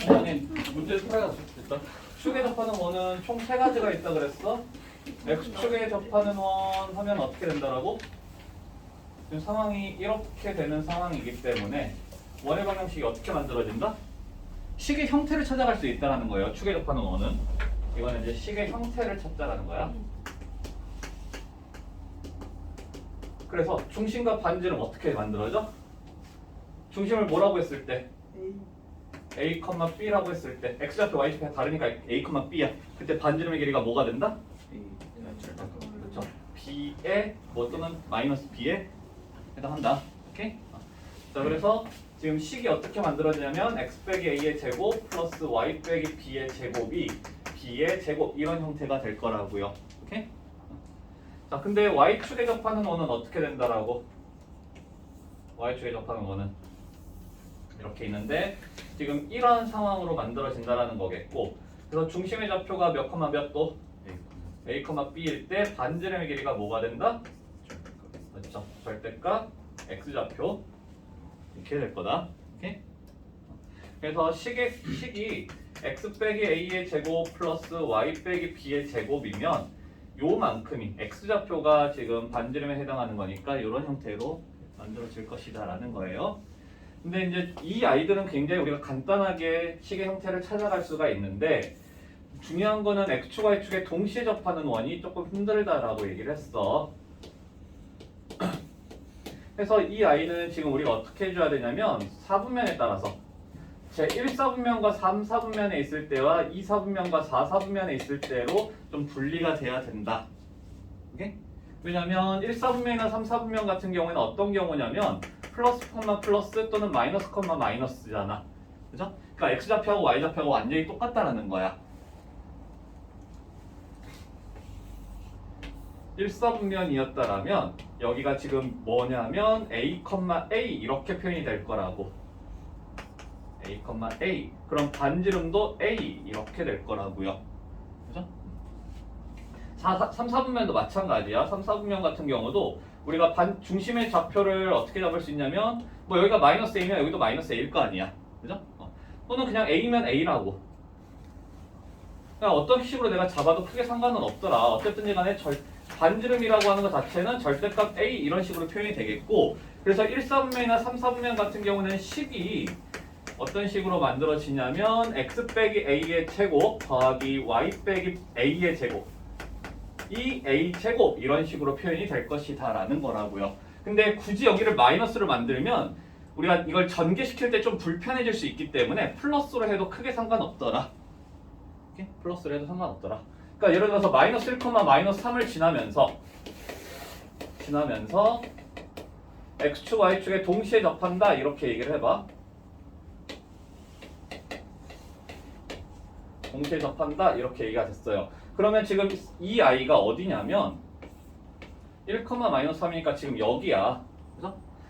아니 문제 풀어야 됐다. 축에 접하는 원은 총 세 가지가 있다 그랬어. x축에 접하는 원 하면 어떻게 된다라고? 지금 상황이 이렇게 되는 상황이기 때문에 원의 방정식이 어떻게 만들어진다? 식의 형태를 찾아갈 수 있다는 거예요. 축에 접하는 원은. 이거는 이제 식의 형태를 찾자라는 거야. 그래서 중심과 반지름 어떻게 만들어져? 중심을 뭐라고 했을 때? A, B라고 했을 때 x좌표 y좌표 다르니까 A, B야. 그때 반지름의 길이가 뭐가 된다? 그렇죠. B에 뭐 또는 마이너스 B에 해당한다. 오케이? 자, 그래서 지금 식이 어떻게 만들어지냐면 x 빼기 a의 제곱 플러스 y 빼기 b의 제곱이 b의 제곱 이런 형태가 될 거라고요. 오케이? 자, 근데 y축에 접하는 원은 어떻게 된다라고? y축에 접하는 원은 이렇게 있는데 지금 이런 상황으로 만들어진다라는 거겠고, 그래서 중심의 좌표가 몇 컴마 몇 도? a, b일 때 반지름의 길이가 뭐가 된다? 그렇죠. 절대값 x좌표 이렇게 될 거다. 오케이? 그래서 식이 x 빼기 a의 제곱 플러스 y 빼기 b의 제곱이면 요만큼이 x좌표가 지금 반지름에 해당하는 거니까 이런 형태로 만들어질 것이다 라는 거예요. 근데 이제 이 아이들은 굉장히 우리가 간단하게 식의 형태를 찾아갈 수가 있는데, 중요한 거는 x축, y축에 동시에 접하는 원이 조금 힘들다라고 얘기를 했어. 그래서 이 아이는 지금 우리가 어떻게 해줘야 되냐면 4분면에 따라서 제 1사분면과 3사분면에 있을 때와 2사분면과 4사분면에 있을 때로 좀 분리가 돼야 된다. 오케이? 왜냐면 1사분면이나 3사분면 같은 경우에는 어떤 경우냐면 플러스 콤마 플러스 또는 마이너스 콤마 마이너스잖아. 그죠? 그러니까 x좌표하고 y좌표하고 완전히 똑같다라는 거야. 1사분면이었다라면 여기가 지금 뭐냐면 a, a 이렇게 표현이 될 거라고. a, a. 그럼 반지름도 a 이렇게 될 거라고요. 그죠? 3, 4분면도 마찬가지야. 3, 4분면 같은 경우도 우리가 중심의 좌표를 어떻게 잡을 수 있냐면 뭐 여기가 마이너스 a면 여기도 마이너스 a일 거 아니야. 그죠? 또는 그냥 a면 a라고. 그냥 어떤 식으로 내가 잡아도 크게 상관은 없더라. 어쨌든 간에 반지름이라고 하는 것 자체는 절대값 a 이런 식으로 표현이 되겠고, 그래서 1사분면이나 3사분면 같은 경우는 식이 어떤 식으로 만들어지냐면 x 빼기 a의 제곱 더하기 y 빼기 a의 제곱 이 a 제곱 이런 식으로 표현이 될 것이다 라는 거라고요. 근데 굳이 여기를 마이너스로 만들면 우리가 이걸 전개시킬 때 좀 불편해질 수 있기 때문에 플러스로 해도 크게 상관없더라. 오케이? 플러스로 해도 상관없더라. 그러니까 예를 들어서 마이너스 1, 마이너스 3을 지나면서 x축, y축에 동시에 접한다 이렇게 얘기를 해봐. 동시에 접한다 이렇게 얘기가 됐어요. 그러면 지금 이 아이가 어디냐면 1, 마이너스 3이니까 지금 여기야.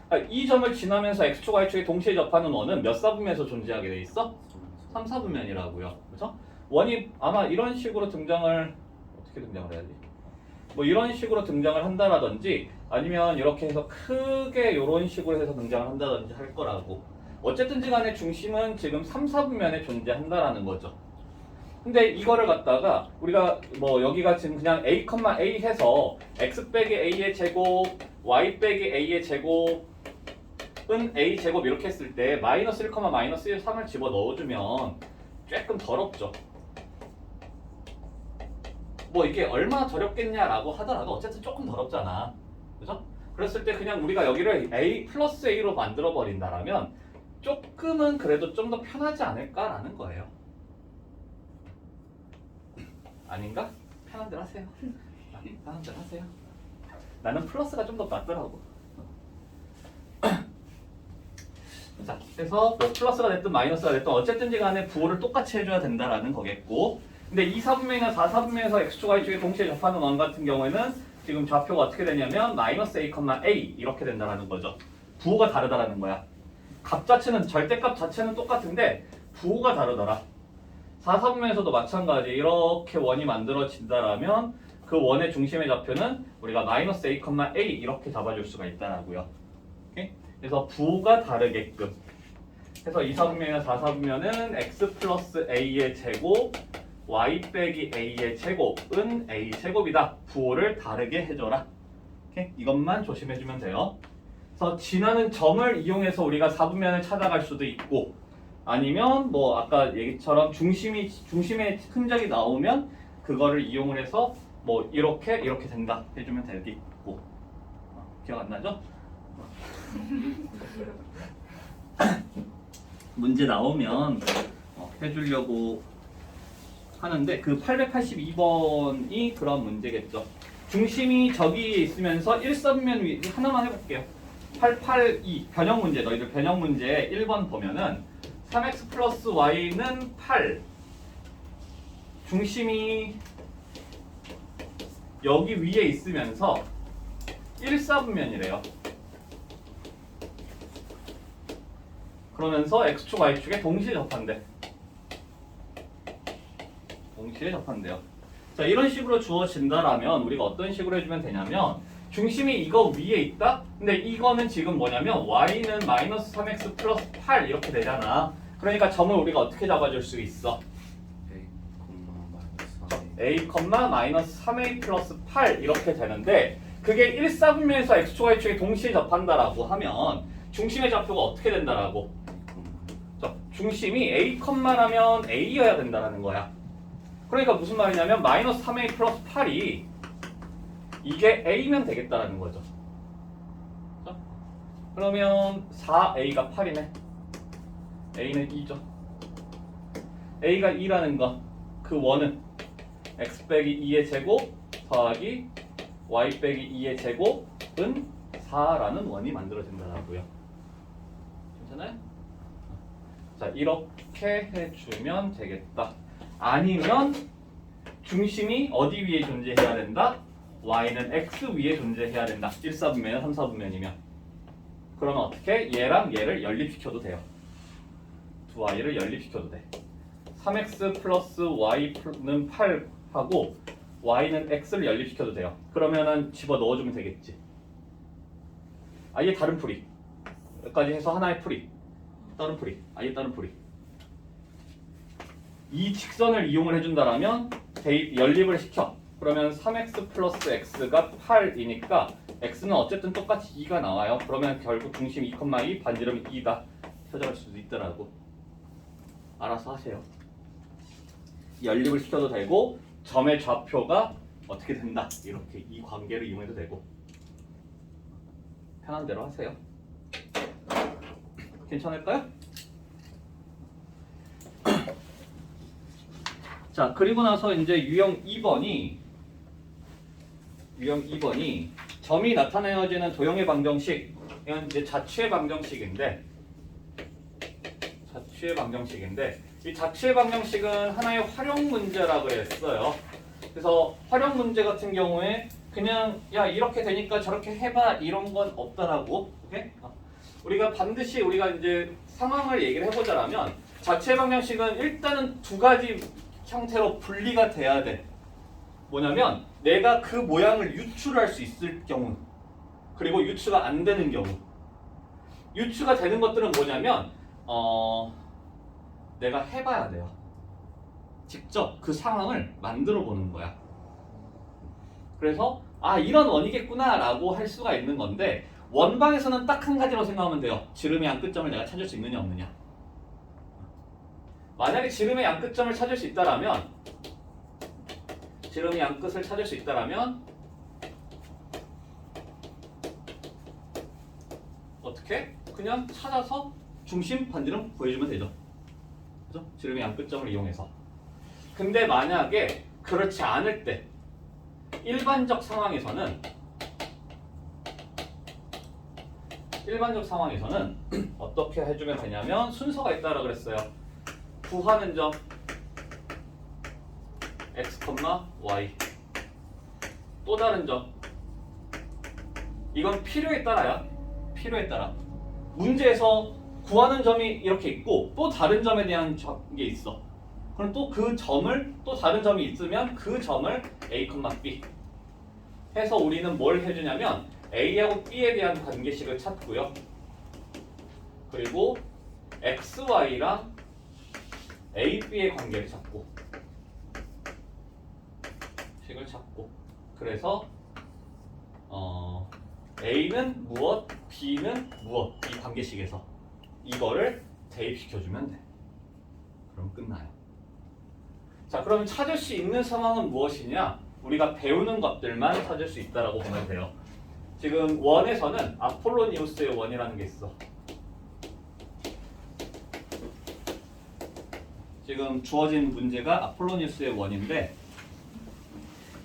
그래서 이 점을 지나면서 x축, y축에 동시에 접하는 원은 몇 사분면에서 존재하게 돼 있어? 3, 4분면이라고요. 그래서 원이 아마 이런 식으로 등장을 어떻게 등장을 해야지? 뭐 이런 식으로 등장을 한다라든지 아니면 이렇게 해서 크게 이런 식으로 해서 등장을 한다든지 할 거라고. 어쨌든지 간에 중심은 지금 3, 4분면에 존재한다라는 거죠. 근데 이거를 갖다가 우리가 뭐 여기가 지금 그냥 a, a 해서 x 빼기 a의 제곱, y 빼기 a의 제곱은 a 제곱 이렇게 했을 때 마이너스 1, 마이너스 1, 3을 집어 넣어주면 조금 더럽죠. 뭐 이게 얼마나 더럽겠냐라고 하더라도 어쨌든 조금 더럽잖아. 그죠? 그랬을 때 그냥 우리가 여기를 a 플러스 a로 만들어 버린다라면 조금은 그래도 좀 더 편하지 않을까라는 거예요. 아닌가? 편한 대로 하세요. 편한 대로 하세요. 나는 플러스가 좀 더 낫더라고. 자, 그래서 뭐 플러스가 됐든 마이너스가 됐든 어쨌든지 간에 부호를 똑같이 해줘야 된다라는 거겠고, 근데 2사분면이나 4사분면에서 x축, y축에 동시에 접하는 원 같은 경우에는 지금 좌표가 어떻게 되냐면 마이너스 a, a 이렇게 된다라는 거죠. 부호가 다르다라는 거야. 값 자체는 절대값 자체는 똑같은데 부호가 다르더라. 4사분면에서도 마찬가지. 이렇게 원이 만들어진다라면 그 원의 중심의 좌표는 우리가 마이너스 a, a 이렇게 잡아줄 수가 있다라고요. 오케이? 그래서 부호가 다르게끔. 해서 2사분면이나 4사분면은 x 플러스 a의 제곱 y 빼기 a의 제곱은 a 제곱이다. 부호를 다르게 해줘라. 오케이? 이것만 조심해주면 돼요. 그래서 지나는 점을 이용해서 우리가 4분면을 찾아갈 수도 있고 아니면 뭐 아까 얘기처럼 중심의 흔적이 나오면 그거를 이용을 해서 뭐 이렇게 된다 해주면 되겠고 기억 안 나죠? 문제 나오면 해주려고 하는데 그 882번이 그런 문제겠죠. 중심이 저기 있으면서 1사분면 위 하나만 해볼게요. 882 변형 문제 너희들 변형 문제 1번 보면은 3x 플러스 y는 8 중심이 여기 위에 있으면서 1사분면이래요. 그러면서 x축 y축에 동시에 접한대. 동시에 접한대요. 자, 이런 식으로 주어진다라면 우리가 어떤 식으로 해주면 되냐면 중심이 이거 위에 있다? 근데 이거는 지금 뭐냐면 y는 마이너스 3x 플러스 8 이렇게 되잖아. 그러니까 점을 우리가 어떻게 잡아줄 수 있어? a, 마이너스 3a 플러스 8 이렇게 되는데 그게 1사분면에서 x축 y축에 동시에 접한다라고 하면 중심의 좌표가 어떻게 된다라고? 자, 중심이 a, 라면 a여야 된다라는 거야. 그러니까 무슨 말이냐면 마이너스 3a 플러스 8이 이게 a면 되겠다라는 거죠. 자, 그러면 4a가 8이네. a는 2죠. a가 2라는 거, 그 원은 x 빼기 2의 제곱 더하기 y 빼기 2의 제곱은 4라는 원이 만들어진다고요. 괜찮아요? 자, 이렇게 해주면 되겠다. 아니면 중심이 어디 위에 존재해야 된다? y는 x 위에 존재해야 된다. 1사분면이나 3사분면이면. 그러면 어떻게? 얘랑 얘를 연립시켜도 돼요. 두 y를 연립시켜도 돼. 3x 플러스 y는 8하고 y는 x를 연립시켜도 돼요. 그러면은 집어 넣어주면 되겠지. 아예 다른 풀이. 여기까지 해서 하나의 풀이. 다른 풀이. 아예 다른 풀이. 이 직선을 이용을 해준다라면 연립을 시켜. 그러면 3x 플러스 x가 8이니까 x는 어쨌든 똑같이 2가 나와요. 그러면 결국 중심 2,2 반지름이 2다. 찾아갈 수도 있더라고. 알아서 하세요. 연립을 시켜도 되고 점의 좌표가 어떻게 된다. 이렇게 이 관계를 이용해도 되고 편한 대로 하세요. 괜찮을까요? 자, 그리고 나서 이제 유형 2번이 점이 나타내어지는 도형의 방정식, 이건 이제 자취의 방정식인데 이 자취의 방정식은 하나의 활용 문제라고 했어요. 그래서 활용 문제 같은 경우에 그냥 야 이렇게 되니까 저렇게 해봐 이런 건 없다라고. 오케이? 우리가 반드시 우리가 이제 상황을 얘기를 해보자라면 자취의 방정식은 일단은 두 가지 형태로 분리가 돼야 돼. 뭐냐면 내가 그 모양을 유추할 수 있을 경우, 그리고 유추가 안 되는 경우. 유추가 되는 것들은 뭐냐면 내가 해봐야 돼요. 직접 그 상황을 만들어 보는 거야. 그래서 아 이런 원이겠구나 라고 할 수가 있는 건데 원방에서는 딱 한 가지로 생각하면 돼요. 지름의 양 끝점을 내가 찾을 수 있느냐 없느냐. 만약에 지름의 양 끝점을 찾을 수 있다라면 지름의 양 끝을 찾을 수 있다라면 어떻게? 그냥 찾아서 중심 반지름 구해주면 되죠. 그죠? 지름의 양 끝점을 이용해서. 근데 만약에 그렇지 않을 때 일반적 상황에서는 어떻게 해주면 되냐면 순서가 있다라고 그랬어요. 구하는 점 x, y. 또 다른 점. 이건 필요에 따라야. 필요에 따라. 문제에서 구하는 점이 이렇게 있고 또 다른 점에 대한 게 있어. 그럼 또 그 점을 또 다른 점이 있으면 그 점을 a, b 해서 우리는 뭘 해주냐면 a하고 b에 대한 관계식을 찾고요. 그리고 XY랑 A, B의 관계를 찾고 식을 찾고 그래서 A는 무엇, B는 무엇 이 관계식에서 이거를 대입시켜주면 돼. 그럼 끝나요. 자, 그럼 찾을 수 있는 상황은 무엇이냐? 우리가 배우는 것들만 찾을 수 있다라고 보면 돼요. 지금 원에서는 아폴로니우스의 원이라는 게 있어. 지금 주어진 문제가 아폴로니우스의 원인데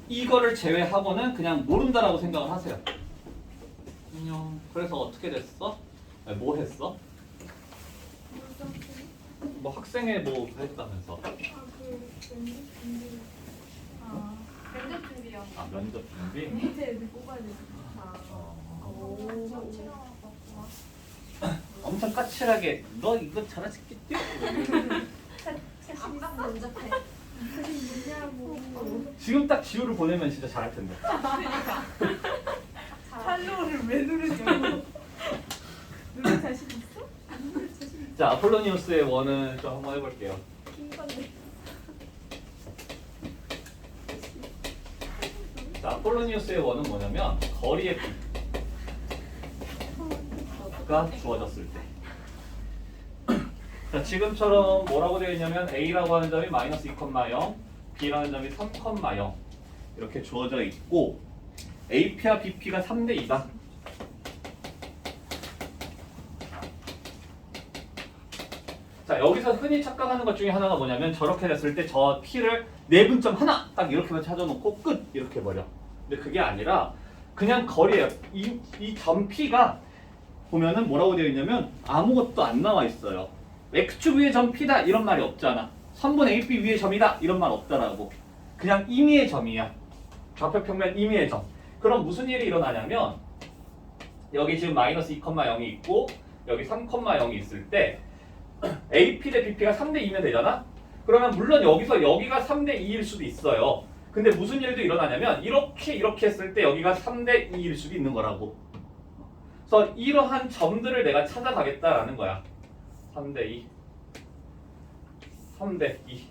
이거를 제외하고는 그냥 모른다라고 생각을 하세요. 안녕. 그래서 어떻게 됐어? 아니, 뭐 했어? 뭐 학생회 뭐 했다면서? 면접 준비요. 아, 면접 준비? 이제 애들 뽑아야 되니까. 엄청 까칠하게 너 이거 잘하시겠지? 아까 면접해. 지금 딱 지우를 보내면 진짜 잘할 텐데. 팔로우를 왜 누르냐고. 누를 자신 있어? 자, 아폴로니우스의 원은 좀 한번 해볼게요. 자, 아폴로니우스의 원은 뭐냐면 거리의 B가 주어졌을 때. 자, 지금처럼 뭐라고 되어 있냐면 A라고 하는 점이 마이너스 2,0, B라는 점이 3,0 이렇게 주어져 있고 AP와 BP가 3대 2다. 자, 여기서 흔히 착각하는 것 중에 하나가 뭐냐면 저렇게 됐을 때 저 P를 내분점 하나 딱 이렇게만 찾아놓고 끝 이렇게 해버려. 근데 그게 아니라 그냥 거리예요. 이 점 P가 보면은 뭐라고 되어 있냐면 아무것도 안 나와 있어요. X축 위의 점 P다 이런 말이 없잖아. 선분 AB 위의 점이다 이런 말 없다라고. 그냥 임의의 점이야. 좌표 평면 임의의 점. 그럼 무슨 일이 일어나냐면 여기 지금 마이너스 2,0이 있고 여기 3,0이 있을 때 AP 대 BP가 3대 2면 되잖아? 그러면 물론 여기서 여기가 3대 2일 수도 있어요. 근데 무슨 일도 일어나냐면 이렇게 했을 때 여기가 3대 2일 수도 있는 거라고. 그래서 이러한 점들을 내가 찾아가겠다라는 거야. 3대 2 3대 2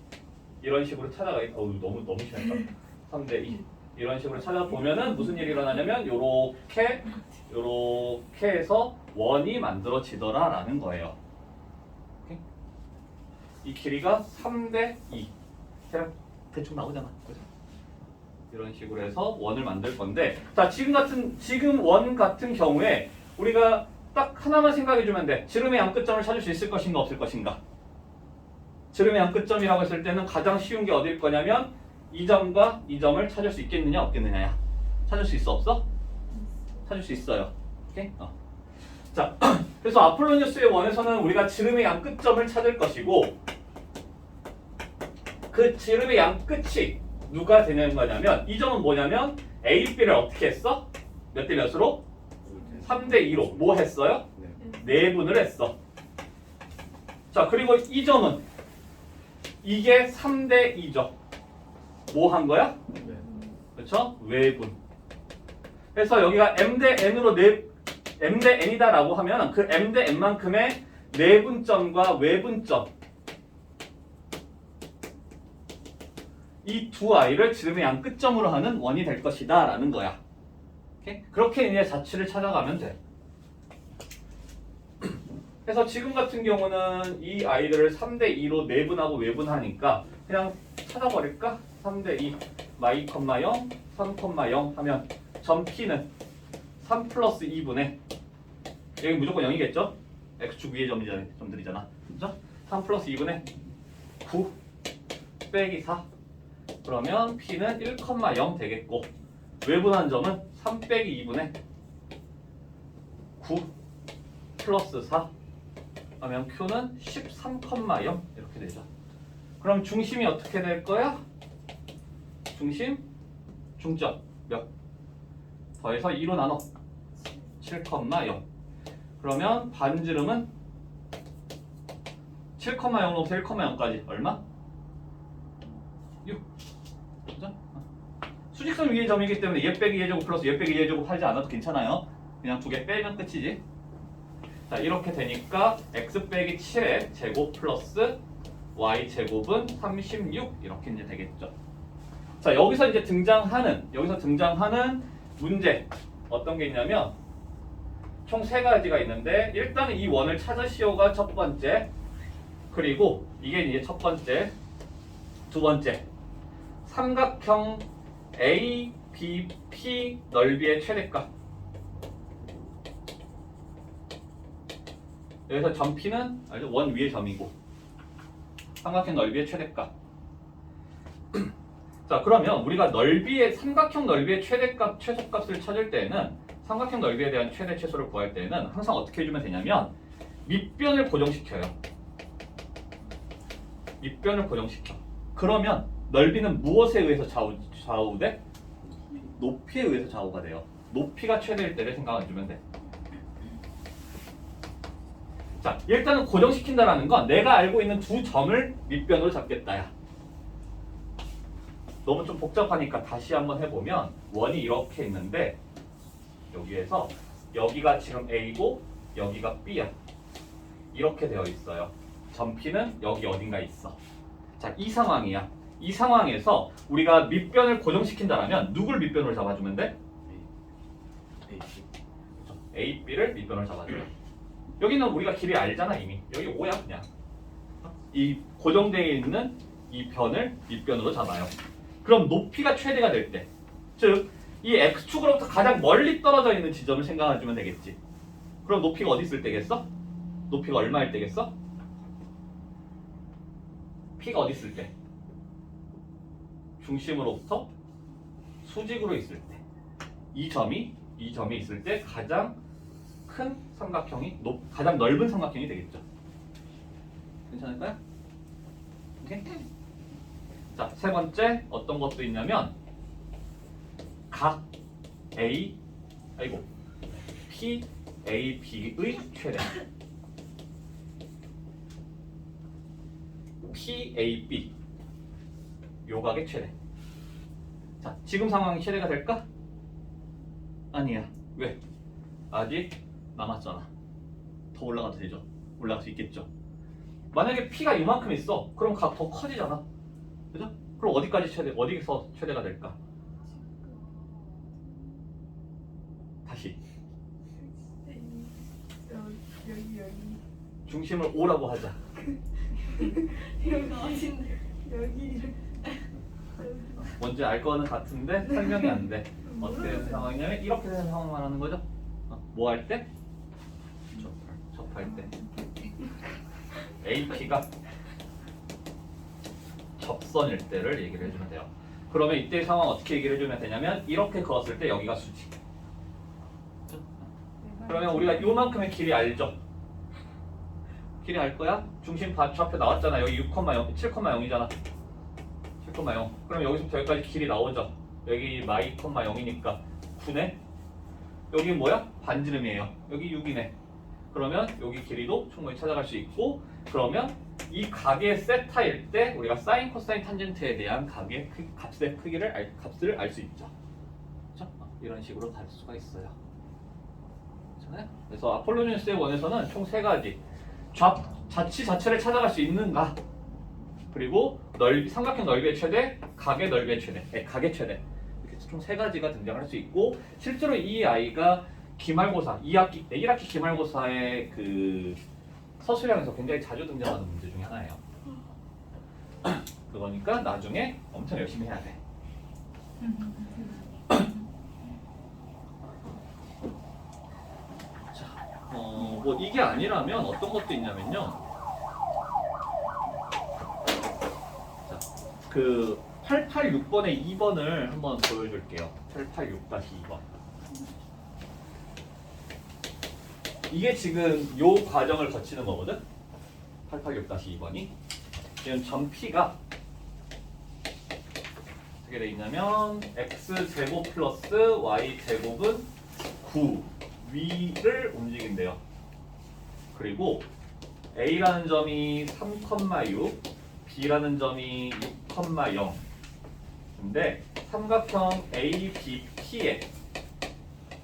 이런 식으로 찾아가겠다. 너무 심했다. 3대 2 이런 식으로 찾아보면은 무슨 일이 일어나냐면 요렇게 해서 원이 만들어지더라라는 거예요. 오케이? 이 길이가 3대 2 대충 나오잖아. 그죠? 이런 식으로 해서 원을 만들 건데 자, 지금 원 같은 경우에 우리가 딱 하나만 생각해 주면 돼. 지름의 양끝점을 찾을 수 있을 것인가 없을 것인가. 지름의 양끝점이라고 했을 때는 가장 쉬운 게 어디일 거냐면 이 점과 이 점을 찾을 수 있겠느냐 없겠느냐야. 찾을 수 있어 없어? 찾을 수 있어요. 오케이? 자, 그래서 아폴로니우스의 원에서는 우리가 지름의 양끝점을 찾을 것이고 그 지름의 양끝이 누가 되는 거냐면 이 점은 뭐냐면 A, B를 어떻게 했어? 몇 대 몇으로? 3대 2로 뭐 했어요? 내분을 했어. 자, 그리고 이 점은 이게 3대 2죠. 뭐 한 거야? 그렇죠? 외분. 그래서 여기가 M 대 N으로 M 대 N이다라고 하면 그 M 대 N만큼의 내분점과 외분점 이 두 아이를 지름의 양 끝점으로 하는 원이 될 것이다 라는 거야. 오케이? 그렇게 이제 자취를 찾아가면 돼. 그래서 지금 같은 경우는 이 아이들을 3대 2로 내분하고 외분하니까 그냥 찾아버릴까? 3대 2 마이, 0, 3, 0 하면 점 P는 3 플러스 2분의 여기 무조건 0이겠죠? X축 위의 점들이잖아. 그죠? 3 플러스 2분의 9 빼기 4 그러면 P는 1,0 되겠고 외분한 점은 3 빼기 2분의 9 플러스 4 하면 Q는 13,0 이렇게 되죠. 그럼 중심이 어떻게 될 거야? 중점 몇? 더해서 2로 나눠 7,0 그러면 반지름은 7,0로부터 1,0까지 얼마? 6 그죠? 수직선 위의 점이기 때문에 얘 빼기 얘 제곱 플러스 얘 빼기 얘 제곱 하지 않아도 괜찮아요. 그냥 두 개 빼면 끝이지. 자, 이렇게 되니까 x 빼기 7의 제곱 플러스 y 제곱은 36 이렇게 이제 되겠죠. 자, 여기서 등장하는 문제 어떤 게 있냐면 총 세 가지가 있는데 일단은 이 원을 찾으시오가 첫 번째, 그리고 이게 이제 첫 번째, 두 번째 삼각형 ABP 넓이의 최대값. 여기서 점 P는 원 위의 점이고 삼각형 넓이의 최대값. 자, 그러면 우리가 삼각형 넓이의 최대값, 최소값을 찾을 때는 삼각형 넓이에 대한 최대 최소를 구할 때는 항상 어떻게 해주면 되냐면 밑변을 고정시켜요. 밑변을 고정시켜. 그러면 넓이는 무엇에 의해서 좌우돼? 높이에 의해서 좌우가 돼요. 높이가 최대일 때를 생각해주면 돼. 자, 일단은 고정시킨다라는 건 내가 알고 있는 두 점을 밑변으로 잡겠다야. 너무 좀 복잡하니까 다시 한번 해보면 원이 이렇게 있는데 여기에서 여기가 지금 A고 여기가 B야. 이렇게 되어 있어요. 점 P는 여기 어딘가 있어. 자, 이 상황이야. 이 상황에서 우리가 밑변을 고정시킨다라면 누굴 밑변으로 잡아주면 돼? A, B를 밑변으로 잡아줘요. 여기는 우리가 길이 알잖아 이미. 여기 5야 그냥. 이 고정되어 있는 이 변을 밑변으로 잡아요. 그럼 높이가 최대가 될 때, 즉 이 x축으로부터 가장 멀리 떨어져 있는 지점을 생각해주면 되겠지. 그럼 높이가 어디 있을 때겠어? 높이가 얼마일 때겠어? P가 어디 있을 때? 중심으로부터 수직으로 있을 때. 이 점이 있을 때 가장 큰 삼각형이 가장 넓은 삼각형이 되겠죠. 괜찮을까요? 오케이? 자, 세 번째 어떤 것도 있냐면 각 PAB의 최대. PAB 요각의 최대. 자, 지금 상황이 최대가 될까? 아니야. 왜? 아직 남았잖아. 더 올라가도 되죠. 올라갈 수 있겠죠. 만약에 P가 이만큼 있어. 그럼 각 더 커지잖아. 그죠? 그럼 어디서 최대가 될까? 다시 여기 중심을 O라고 하자. 여기 어딘데? 여기 뭔지 알 거는 같은데 설명이 안 돼. 어떻게 되는 상황이냐면 이렇게 되는 상황 말하는 거죠. 뭐 할 때? 접할 때. AP가 접선일 때를 얘기를 해주면 돼요. 그러면 이때 상황 어떻게 얘기를 해주면 되냐면 이렇게 그었을 때 여기가 수직. 그러면 우리가 요만큼의 길이 알죠? 길이 알 거야? 중심 좌표 나왔잖아. 여기 6,0, 7,0이잖아. 7,0. 그럼 여기서부터 여기까지 길이 나오죠. 여기 마이, 0이니까 9네. 여기 뭐야? 반지름이에요. 여기 6이네. 그러면 여기 길이도 충분히 찾아갈 수 있고, 그러면 이 각의 세타일 때 우리가 사인, 코사인, 탄젠트에 대한 각의 값의 값을 알 수 있죠. 그렇죠? 이런 식으로 갈 수가 있어요. 그렇잖아요? 그래서 아폴로니우스의 원에서는 총 세 가지. 자치 자체를 찾아갈 수 있는가? 그리고 삼각형 넓이의 최대, 각의 넓이의 최대, 각의 최대. 이렇게 총 세 가지가 등장할 수 있고, 실제로 이 아이가 기말고사 1학기 기말고사의 그 서술형에서 굉장히 자주 등장하는 문제 중에 하나예요. 그거니까 나중에 엄청 열심히 해야 돼. 자, 뭐 이게 아니라면 어떤 것도 있냐면요. 자, 그 886번의 2번을 한번 보여줄게요. 886-2번. 이게 지금 요 과정을 거치는 거거든. 886-2번이. 지금 점 P가 어떻게 돼 있냐면 x제곱 플러스 y제곱은 9 위를 움직인대요. 그리고 A라는 점이 3,6, B라는 점이 6,0. 근데 삼각형 ABP의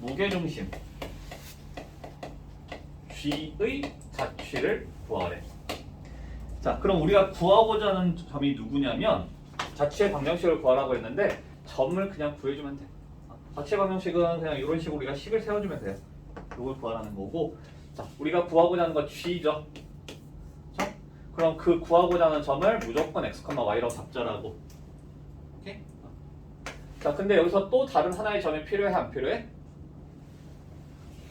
무게중심 G의 자취를 구하래. 자, 그럼 우리가 구하고자 하는 점이 누구냐면 자취의 방정식을 구하라고 했는데 점을 그냥 구해주면 돼. 자취의 방정식은 그냥 이런 식으로 우리가 식을 세워주면 돼요. 이걸 구하라는 거고, 자, 우리가 구하고자 하는 건 G죠. 자, 그럼 그 구하고자 하는 점을 무조건 x, y라고 잡자라고. 오케이? 자, 근데 여기서 또 다른 하나의 점이 필요해, 안 필요해?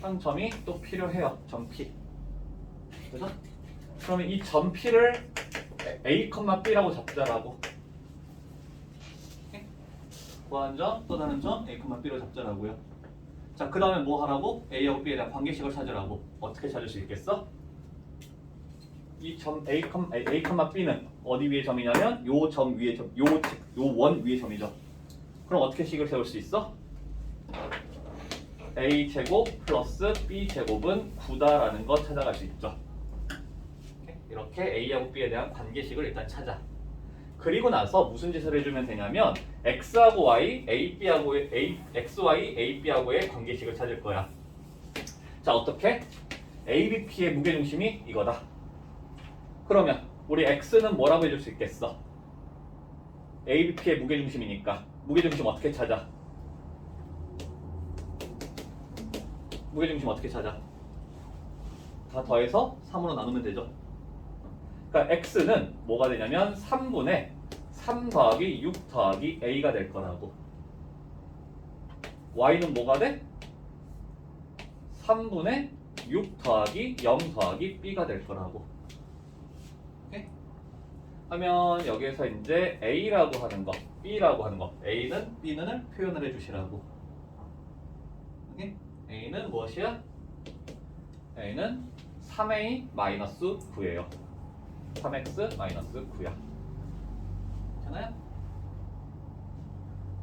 한 점이 또 필요해요. 점 P. 그죠? 그러면 이 점 P를 A, B라고 잡자라고. 오케이? 구한 점, 또 다른 점 A, B로 잡자라고요. 자, 그 다음에 뭐 하라고? A하고 B에 대한 관계식을 찾으라고. 어떻게 찾을 수 있겠어? 이 점 A, B는 어디 위의 점이냐면 요 점 위의 점, 요 원 위의 점이죠. 그럼 어떻게 식을 세울 수 있어? A 제곱 플러스 B 제곱은 9다라는 거 찾아갈 수 있죠. 이렇게 A하고 B에 대한 관계식을 일단 찾아. 그리고 나서 무슨 짓을 해주면 되냐면 X하고 Y, XY, AB하고의 관계식을 찾을 거야. 자, 어떻게? ABP의 무게중심이 이거다. 그러면 우리 X는 뭐라고 해줄 수 있겠어? ABP의 무게중심이니까 무게중심 어떻게 찾아? 무게중심 어떻게 찾아? 다 더해서 3으로 나누면 되죠. 그러니까 X는 뭐가 되냐면 3분의 3 더하기 6 더하기 A가 될 거라고. Y는 뭐가 돼? 3분의 6 더하기 0 더하기 B가 될 거라고. 오케이? 하면 여기에서 이제 A라고 하는 거, B라고 하는 거, A는 B는 표현을 해주시라고. 오케이? A는 무엇이야? A는 3A-9예요. 3x-9야. 괜찮아요?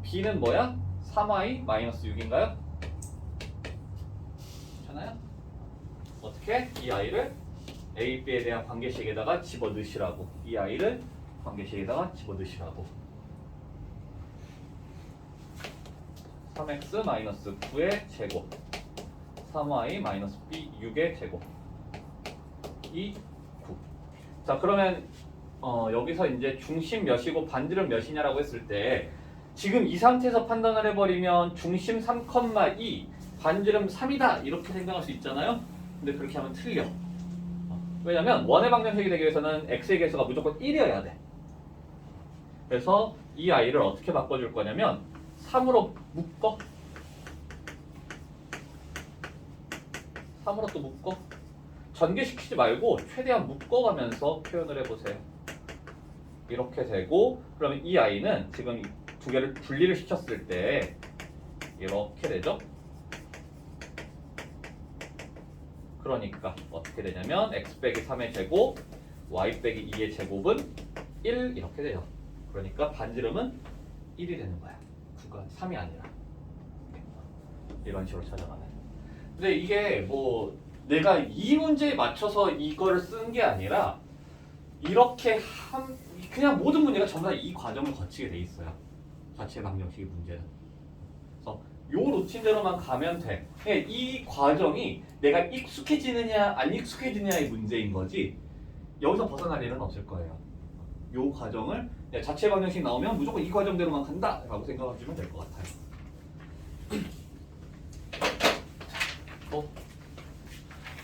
B는 뭐야? 3y-6인가요? 괜찮아요? 어떻게? 이 아이를 A, B에 대한 관계식에다가 집어넣으시라고. 이 아이를 관계식에다가 집어넣으시라고. 3x-9의 제곱 3y-b 6의 제곱 이 9. 자, 그러면 여기서 이제 중심 몇이고 반지름 몇이냐라고 했을 때 지금 이 상태에서 판단을 해버리면 중심 3,2 반지름 3이다 이렇게 생각할 수 있잖아요. 근데 그렇게 하면 틀려. 왜냐면 원의 방정식이 되기 위해서는 x의 개수가 무조건 1이어야 돼. 그래서 이 아이를 어떻게 바꿔줄 거냐면 3으로 묶어. 3으로 또 묶어. 전개시키지 말고 최대한 묶어가면서 표현을 해보세요. 이렇게 되고, 그러면 이 아이는 지금 두 개를 분리를 시켰을 때 이렇게 되죠. 그러니까 어떻게 되냐면 x 빼기 3의 제곱, y 빼기 2의 제곱은 1 이렇게 돼요. 그러니까 반지름은 1이 되는 거야. 9가 3이 아니라. 이런 식으로 찾아가면. 근데 이게 뭐 내가 이 문제에 맞춰서 이걸 쓴 게 아니라 이렇게 그냥 모든 문제가 전부 다 이 과정을 거치게 돼 있어요. 자체 방정식의 문제는. 그래서 요 루틴대로만 가면 돼. 이 과정이 내가 익숙해지느냐 안 익숙해지느냐의 문제인 거지 여기서 벗어날 일은 없을 거예요. 요 과정을 자체 방정식 나오면 무조건 이 과정대로만 간다 라고 생각하시면 될 것 같아요.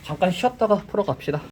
잠깐 쉬었다가 풀어갑시다.